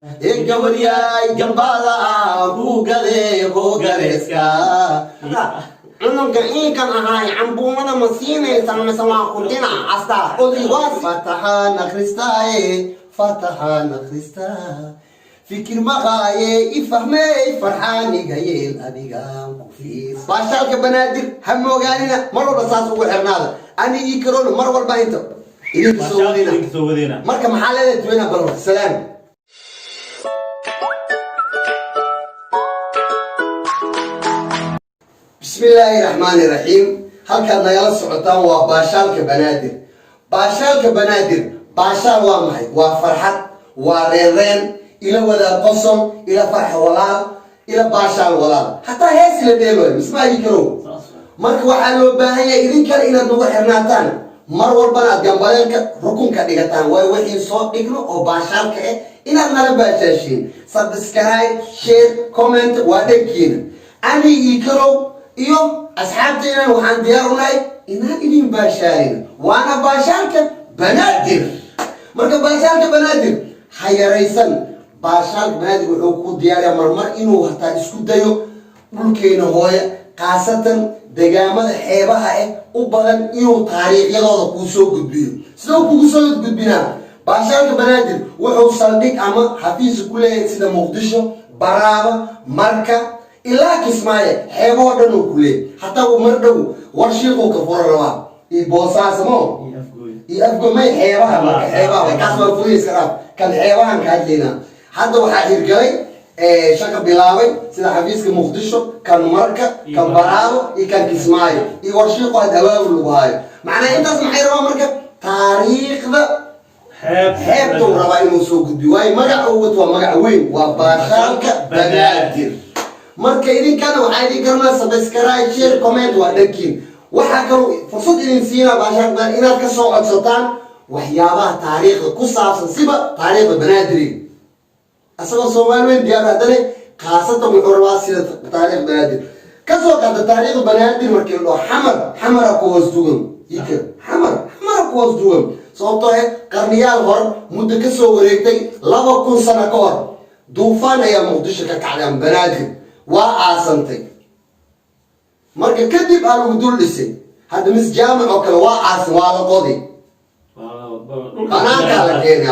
Gabriel Gambala Bugale Bogareska Unga Inkan Ahai Ambumana Masine Sama Kuntina Asta Odi was Fatahana Christae Fatahana Christa Fikir Magaye Ifahme Farhani Gayel Adigam Kufis Bashal Banadir Hamoganina Maro Sasu Hernada Ani Ikron Marwal Bainto Marka Mahala Twina Baro Salam بسم الله الرحمن الرحيم halkan nagala socotaan waa baashaalka banaadir baashaal waa maxay waa farxad waa reereen ila wada qosol ila farx walaal ila baashaal walaal hatta hees la dheelo mismaayi karo marka waxa loo baahan yahay idin kale inaad ugu xirnaataan mar walbana aad gambaleelka rukunka dhigataan way wixii soo dhigno oo baashaalka ah inaad nala baashaashiin subscribe share comment waa dhankiina ani ikaro iyo asxaabteena waxaan diyaar u nahay inaan idin baashaalin waana baashaalka banaadir marka baashaalka banaadir hayaraysan baashaalka banaadir wuxuu ku diyaariyaa marmar inuu hataa isku dayo dhulkeena hooya qaasatan deegaamada xeebaha u badan inuu taariikhyadooda kuu soo gudbiyo sidoo kugu soo gudbinaa baashaalka banaadir wuxuu saldhig ama xafiis ku leeyahay sida muqdisho baraaba marka ilaa kismaayo xeebo dhan uu ku leeyahay hataa uu mar dhow warshiiquu ka furo rabaa iyo boosaasmo iyo afgomay xeebaha marka xeebaha kaas waa fuliis karaab kan xeebahan ka hadlaynaa hadda waxaa hirgalay shaka bilaabay sida xafiiska muqdisho kan marka kan baraabo iyo kan kismaayo iyo warshiiqu had awaabul lagu haayo macnaa intaas maxay rabaa marka taariikhda xeebtuu rabaa inuu soo gudbiyo waayo magaca uu wato waa magac weyn waa baashaalka banaadir marka idinkana waxaa idin karnaa subscribe share comment waa dhankiin waxaa kaloo fursad idin siinaa baashaalka banaadir inaad ka soo codsataan waxyaabaha taariikhda ku saabsan siba taariikhda banaadiri asagoo Soomaali weyn diyaar haddana qaasatan wuxuu rabaa sida taariikhda banaadir ka soo qaada taariikhda banaadir markii loo xamara ku hoos dugan ikir xamara ku hoos dugan sababtoo ah qarniyaal hor muddo ka soo wareegtay 2000 sano ka hor duufaan ayaa muqdisho ka kacday banaadir waa aasantay marka kadib aan ugu dul dhisay hadda mis jaamac oo kale waa aasan waa la qoday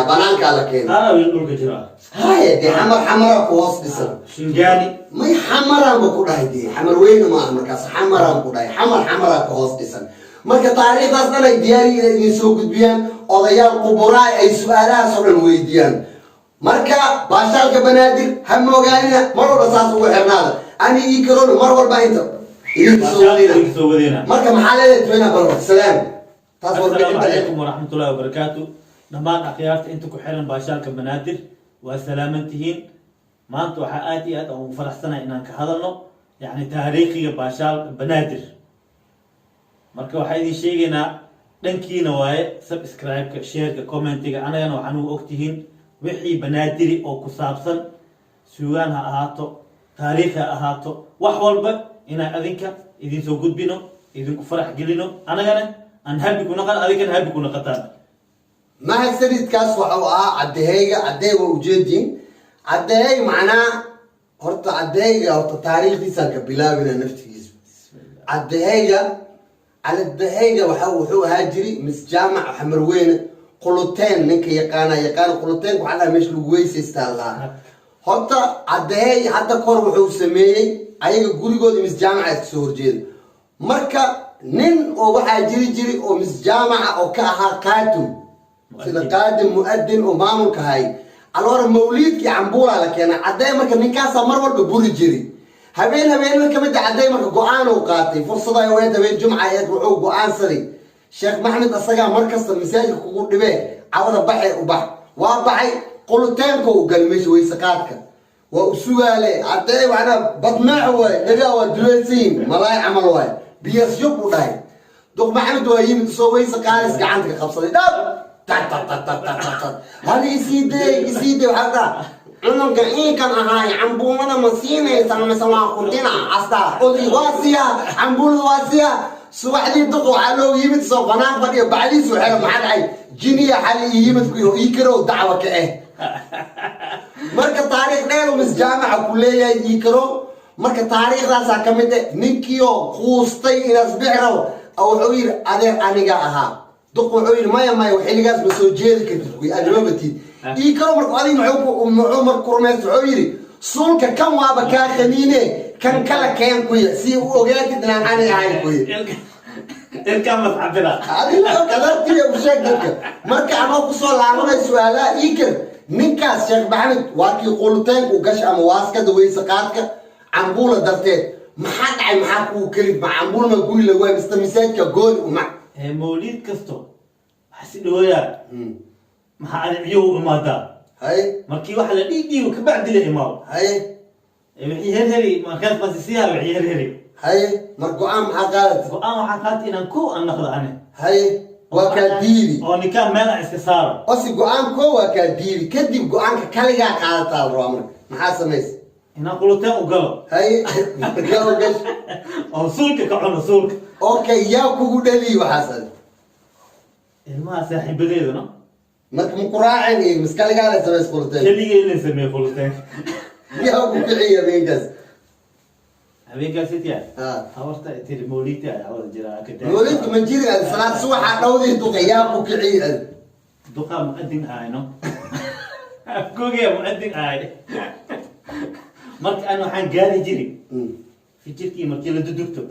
banaanka la keenay dhulka jira haye de xamara ku hoos dhisan shingaani may xamara ma ku dhahay de xamar weyn ma markaas xamara ku dhahay xamara ku hoos dhisan marka taariikhdaas dhan ay diyaariyeen inay soo gudbiyaan odayaal quburaa ay su'aalaha soo dhan weydiiyaan marka baashaalka banaadir ha moogaanina mar walba saas ugu xirnaada ani ikaro mar walba inta idin soo wadina marka maxaa leedahay twina baro salaam taas assalaamu calaykum waraxmatullaahi wabarakaatu dhammaan akhyaarta inta ku xiran baashaalka banaadir waa salaamantihiin maanta waxaa aad iyo aad ugu faraxsanahay inaan ka hadalno yacni taariikhiga baashaalka banaadir marka waxaa idin sheegaynaa dhankiina waaye subscribe-ka share-ka commentiga anagana waxaan ugu ogtihiin wixii banaadiri oo ku saabsan suugaan ha ahaato taariikh ha ahaato wax walba inaan adinka idin soo gudbino idinku farax gelino anagana aan habi ku naqan adinkana habi ku naqataan mahadsanidkaas waxa uu ahaa caddeheyga caddey waa ujeediin caddehey macnaa horta caddeheyga horta taariikhdiisaan ka bilaabina naftigiisa caddeheyga wuxuu ahaa jiri mis jaamac xamar weyne quluteen ninka yaqaan quluteen waxa la meesh lagu weysaystaa lahaa horta caddehey hadda kor wuxuu sameeyay ayaga gurigooda mis jaamac ka soo horjeeda marka nin oo waxaa jiri oo mis jaamac oo ka ahaa qaadim sida qaadim muadin oo maamulka hay alwar mawlidki cambuula la keenay caddey marka ninkaas mar walba buri jiri habeen kamid caddey marka go'aan uu qaatay fursad ay weyd habeen jumca ayad wuxuu go'aansaday sheekh maxamed asaga markasta masaajid kugu dhibee cawada baxay u bax waa baxay quluteenka uu galmeesh weysaqaadka waa u sugaale caddey waxna badnaac way dhaga waa duleelsiin malaay camal way biyas yub u dhahay duq maxamed waa yimid soo weysaqaalis gacanta ka qabsaday dhab hal isiidee waxaa unga inkan ahaay cambuumada ma siinaysa mise waa kuntina asta odi waasiya cambuulada waasiya subaxdii duq waxaa loo yimid soo banaan fadhiyo bacdiisu xero maxaa dhacay jiniya xali yimid ku ikaro dacwa ka marka taariikh dheer oo mis jaamaca ku leeyahay ikro marka taariikhdaas ka mid ah ninkiyo quustay inaas bixraw wuxuu yiri adeer aniga ahaa duq wuxuu yiri maya xiligaas ma soo jeedi kartid way adroobati ikro marka adiga muxuu mar kurmeys wuxuu yiri suulka kan waaba ka qaniine kan kala keen ku si uu ogaatid inaan aniga ahay ku yiri ilka mas'abila adiga qadartii u sheegay marka aan ku soo laabanay su'aalaha ikr ninkaas sheekh maxamed waa kii qulteen u gash ama waaskada weysa qaadka cambuula darteed maxaa dhacay maxaa ku kelid ma cambuul ma guul la waa istamisaadka gool uma mawlid kasto xasi dhooya maxaa adiyo umada hay markii waxa la dhiibiyo ka bacdi la imaado hay wixii heri markaas bas siyaa wixii heri hay markuu aan xaqaad waxa qaat inaan ku an naqdo ane hay waa ka diiri oo nikaa meel iska saaro osi go'aan ko waa ka diiri kadib go'aanka kaliga qaadataa roomar maxaa sameeyay inaan quluteen u galo hay markaa u gash oo suulka ka cuno suulka okay yaa kugu dhali waxaas ilmaha saaxiibadeedu no marka mu quraaceen miskaliga la sameeyay quluteen kaliya inay sameeyo quluteen yaa ku kiciya beenkas habeenkaas itiya hawarta tiri mawlidta ay wada jiraa ka daa mawlidka ma jiri salaad subax dhawdii duqayaa ku kiciya duqa muqaddim ayno afkooga muqaddim ay marka aan waxaan gaari jiray fikirkii markii la dudugto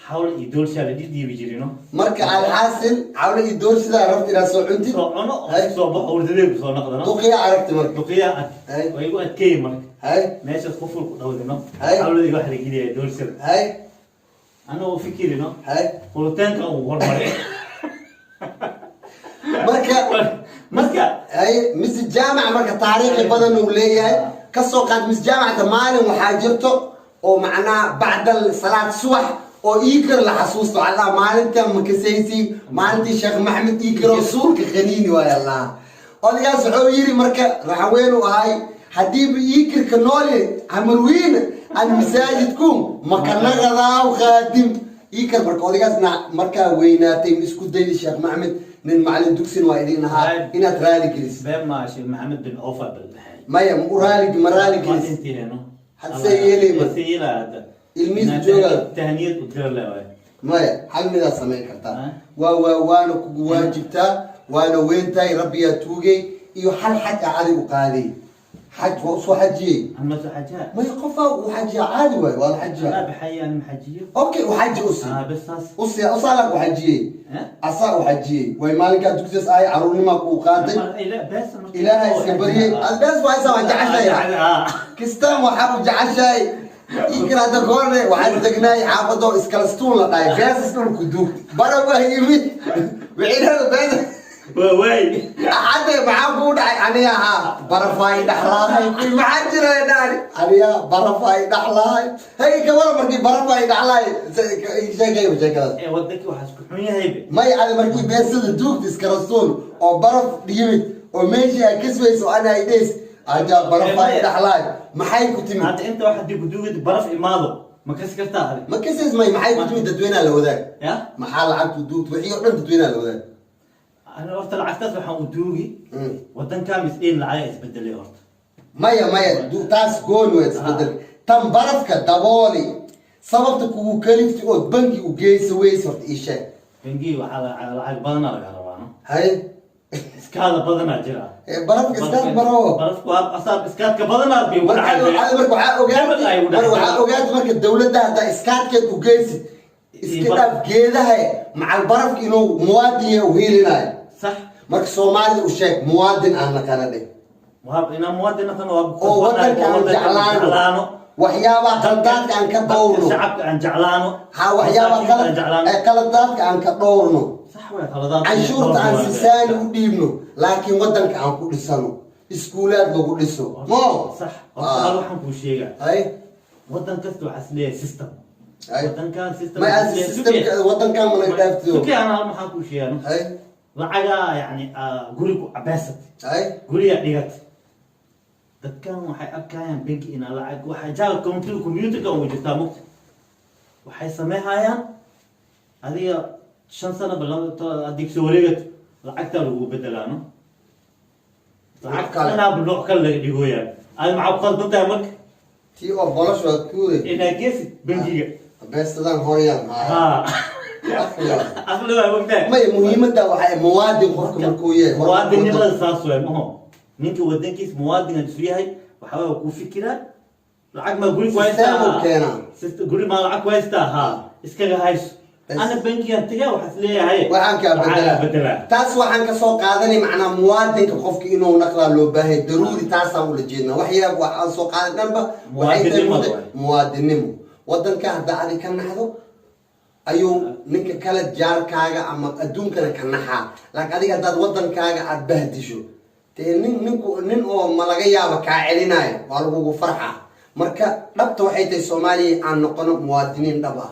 حاول يدور شال دي بيجرينه مركا على الحاصل حاول يدور شذا عرفت إلى سو عندي أنا صوب أول ذلك صار نقدنا دقيقة عرفت مركا دقيقة ويقول أتكي مركا هاي ماشي الخفر أول ذنو حاول يروح يجري يدور شال هاي أنا وفكري نو هاي قلتين أو ورمرة مركا هاي مس الجامعة مركا تاريخ بدن وليه كسو قد مس جامعة مالي وحاجرته ومعناه بعد الصلاة الصبح oo ikr la xasuusto alla maalinta makasaysi maalintii sheekh maxamed ikr rasuulka khaniini waa allah odigaas wuxuu yiri marka raxweenu ahay hadii ikr ka noole amarwiin an masaajidkum makanagada khadim ikr marka odigaasna marka weynaatay isku dayay sheekh maxamed nin macallin dugsin waa idin ahaa inaad raali gelis been ma sheekh maxamed bin awfa bil maya muraali gelis hadseeyeli ma seeyela الميز جوجل تهنيد وتقول له ما حل من السمين كرتا وانا واجبتا وانا وين تاي ربي توجي يو حل حاجة عادي وقالي حج وصو حجي أما سو حجة ما يقفا وحجي عادي ولا حجة لا بحي أنا محجية أوكي وحجي أصي بس أصي أصالك وحجي أصا وحجي وين مالك دكتور أي عروني ما قاتل لا بس إلهي سكبري بس وايسا وجع شيء كستان وحب جع شيء يمكن هذا كله واحد دقناي حافظه إسكالستون لا طيب جالس نقول كدوك برا يمي بعيد هذا بعيد وين حتى معاه بود أنا ها برا فاي دحلاي كل معجرة يا ناري أنا برا فاي دحلاي هي كمان مركي برا فاي دحلاي شيء كيف شيء كذا إيه ودك واحد كحمية هيبة ما يعني مركي بس الدوك إسكالستون أو برا يمي وماشي كسوة سو أنا يديس أجا برا فاي دحلاي maxay ku timi hadda inta waxa dib duugid baraf imaado ma kasi kartaa hadi ma kasis maxay ku timi dadweynaha la wadaag ya maxaa lacagtu duugto wixii oo dhan dadweynaha la wadaag ana horta lacagtaas waxaan u duugi wadanka mis'in lacag isbedelay horta maya taas goon way isbedel tan barafka dabooli sababta kugu kalifti oo bangi u geeyso weys horta ii sheeg bangi waxa lacag badan laga rabaa no hay iskaada badana jira barafka iskaad baro barafku asaab iskaadka badana bi waxaa ogaad marka dawladda hadda iskaadkeed u geysid iska dhaaf geedaha macal barafka inuu muwaadin u hiilinayo sax marka Soomaalida u sheeg muwaadin aan la kala dhig ina muwaadin kan waa oo wadanka aan jeclaano waxyaabaha qaldaadka aan ka dhowrno shacabka aan jeclaano ha waxyaabaha qaldaadka aan ka dhowrno canshuurta aan sisaani u dhiibno laakiin wadanka aan ku dhisano iskuulaad lagu dhiso mo sax waxaan ku sheegaa ay wadan kasta waxa isleeyahay system wadankan system ma systemka wadankan ma laga dhaafto okay ana waxaan ku sheegaa ay lacaga yani gurigu cabaasad ay guriga dhigat dadkan waxay arkayaan bank ina lacag waxa jaal computer ka u jirtaa mugta waxay sameeyaan adiga 5 sano balan adig soo wareegad lacagta lagu bedelaano أنا بنروح كله يقويا أنا مع قصد بنتها مك تي أو بلاش وكوري إنها كيس بنجيك بس تدان هوريان ها أخلوها وقتها ما مهمة ده وحي مواد خفك مركوية مواد نبغى ساسوي ما هو نينك ودين كيس مواد نتفريها وحاول أكون فكرة العق ما قولي كويسة قولي ما العق كويسة ها إسكال هايش أنا بنكي أنتجا وحسليه هاي وحنك بدلا تاس وحنك سوق قادني معنا مواد خفك إنه نقرأ له به ضروري تاس أقول جينا وحيا وحن سوق قادنا جنبه مواد النمو ودن كهذا على كان هذا أيوم نك كلا جار كاجا أما أدون كنا كناها لكن هذه قد ودن كاجا عبهت شو ننو ملاقيا بكاعليناي والو فرحة مركا ربط وحيد الصومالي عن نقطة مواطنين دبا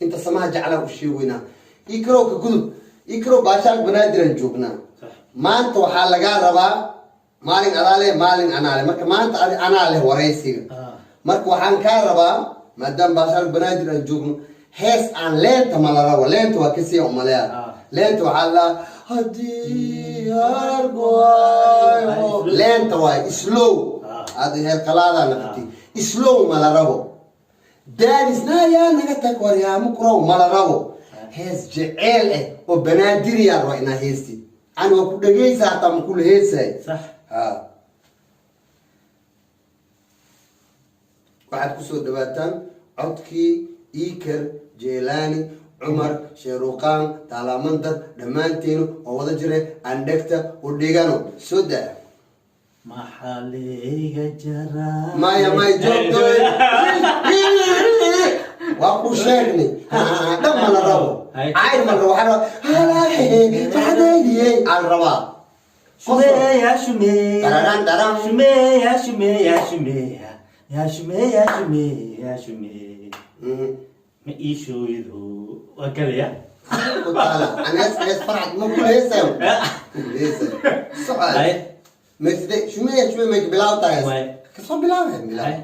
أنت سماه جعله وشيوينا يكرو كقول يكرو باشا بنادر نجوبنا ما أنت وحالجا ربا مالين على مالين أنا مركا ما أنت أنا له ورئيسي مركا وحن كاربا مادام باشا بنادر نجوبنا هيس عن لين تمالروا لين تو كسي عمليا لين تو حلا هدي هاربواي لين تو سلو هذه هي قلادة نفتي سلو مالروا دارسنا يا نكتك وريا مكرو مالروا هيس جعل وبنادر يا روينا هيستي أنا وكل جيس هتم كل هيس صح واحد كسر دباتان عطكي إيكر جيلاني عمر شيروقان تالامندر دمانتينو ووضع جري عندكتا وديغانو سودا ما حالي جرى ما يجوب واقو شيرني دم على الربو عايد مرة واحدة هلاي فحديني على الربا شمي يا شمي دران دران شمي يا شمي يا شمي يا شمي يا شمي يا شمي ما إيشو يدو وكذا يا أنا أسمع فرحت مو كل هيسم سؤال مثل شو ما بلاو تايس كيف بلاو بلاو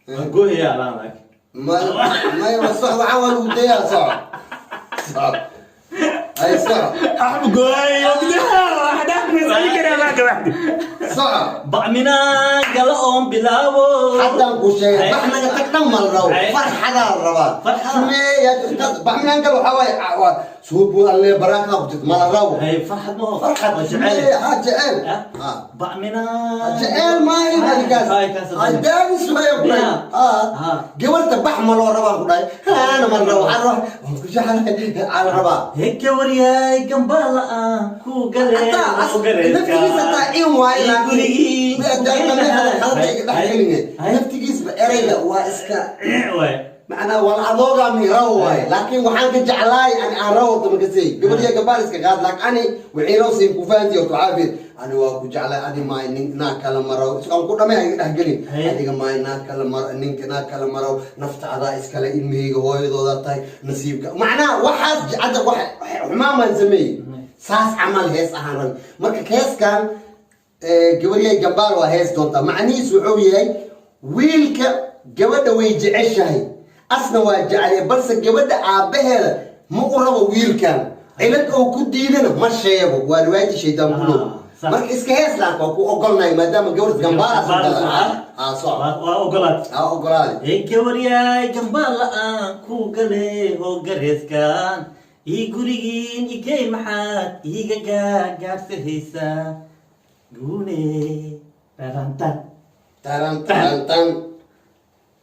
نقول يا علامك ما يوصح وعول وديا صعب أي صعب أحب قوي واحدة مسألة كده معك واحدة صعب بعمنا قلقهم بلاو حتى نقول شيء بعمنا تكتم الرو فرحة الرباط فرحة بعمنا نقول حواي سوبوا اللي براكة وجد مال الرو هي فرحة مو فرحة جعل بعمنا جعل ما يبغى كاس دارس شوية قولت بحمل وربا قداي أنا مرة وحروح على الربا هيك ورياي جنبالا كو قلي نفتكيس تاعيم واي يقولي نفتكيس بأريلا واسكا معنا والعضوغة ميروي لكن وحان كجعلاي أنا أروض مكسي قبل يا قبال اسكا قاد لك أنا وعيروسي كوفانتي وتعافي أنا واكو جعلاي أدي ماي ناكا لمرو سكام كودا ما يقولي أدي ماي ناكا لمرو نينك ناكا لمرو نفت عضا اسكا لإلمي هوي ذو ذاتاي نصيبك معنا واحد عدد واحد حماما نسميه ساس عمل هيس أهانرن مركا كيس كان قبل يا قبال وهيس دونتا معنيس وحويي ويلك قبل ويجعشهي أصلا واجعلي بس جبده عابه ما قرب ويل كان علت أو كديدنا ما شيء وارواج شيء دمبلو مرك إسكاس لا كوكو أقولنا ما دام جورس جنبال صعب أقولات هيك وريا جنبال كو قلي هو جريس كان يقولين يجي محات يجا جالس هيسا قولي تران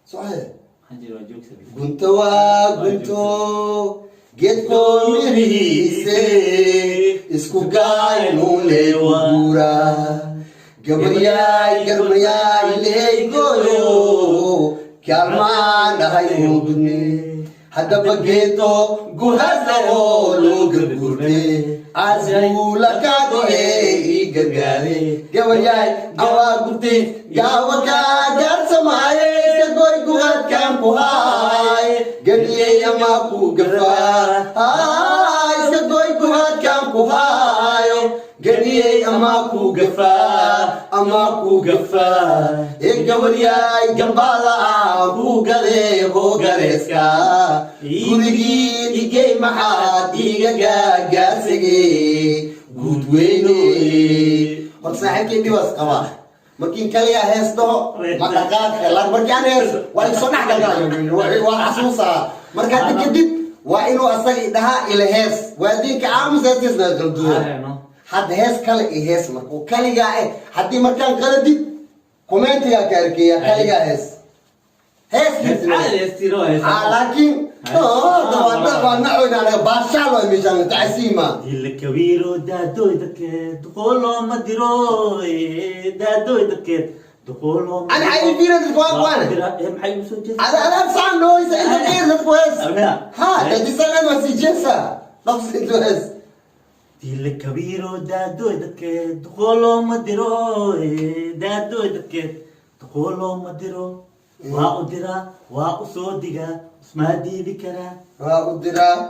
صحيح قنتو جيت كوميريسي اسكو جاي نولي ودورا قبرياي قرمياي ليكويو كالمان هاي مودني حتى بقيتو قهزو لوغر قربي عزمولا كادو اي قرقاري قبرياي اوا قرتي قاوكا جار سماي سقوي قوات كامبو هاي قبلي اماكو قفا هاي سقوي قوات كامبو هاي قبلي اماكو قفا اي قبرياي جنبالا هو قري هو قريسكا قرقين ايجي محاد ايجا قاسقي قود ويني صاحبك دي بس قوا ممكن كليا هيس ده ما دقات لا مركان هيس واي صنع دقال وحسوسا مركان كدب وانه اصلي دها الى هيس واديك عام زاتيسنا قلدو حد هيس كلا هيس مركو كليا حد مركان قلدي كومنت يا كاركيا كليا هيس هيس عادي يستيرو هيس لكن طبعا نعود على باشالو ميشان تعسيما الكبير دادو يدك دخولو مديرو دادو يدك دخولو انا عايز فينا تتواقع وانا هم حي مسجل انا بسان نو انت غير كويس ها انت سنه مسجلسا نفس الجواز الكبير دادو يدك دخولو مديرو دادو يدك دخولو مديرو وأدرا وأصودقا اسمها دي ذكرى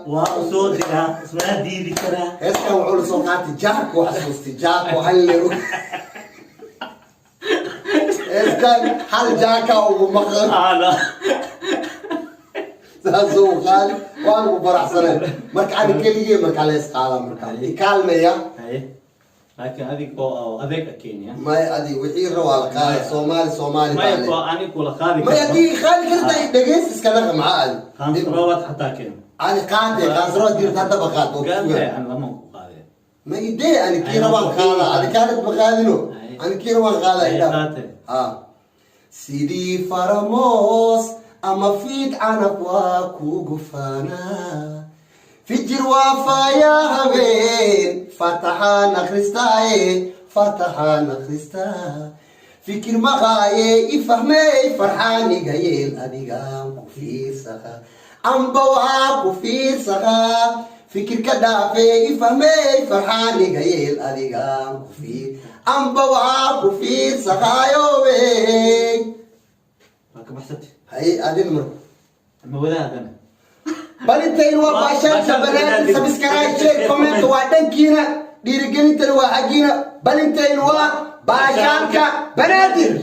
وأصودقا اسمها دي ذكرى هسه وعول صوتاتي جاك وحسوستي جاك وحللو كان حال جاكا ومخر أنا سازو قال وانا بفرح سنه مركان كليه مركان اسقاله مركان كالمه يا لكن هذه كو هذيك أكينيا ما ادي وحي روال قال صومالي ما يكو أنا كولا خالي ما يدي خالي كده دقيس اسكنه معاه كان صروت حتى كين انا قاعد كان صروت دير حتى بقات قال لي أنا لما قاعد ما يدي انا كي روال قال انا كانت بقادنو انا كي روال قال اذا سيدي فرموس اما فيت انا بواكو غفانا في جروا يا هبين فتحنا خريستاي فتحنا خريستا فكر مغاي يفهمي فرحاني جايل اديغام كفير سخا ام بوا كفير سخا فكر كدافي يفهمي فرحاني جايل اديغام كفير ام بوا كفير سخا يوي ما بحثتي هاي ادي المر ما ولا انا بلنتين وباشر شبنات سبسكرايب شير كومنت وادنكينا ديرجنتن وحجينا بلنتين وباشرك بنادر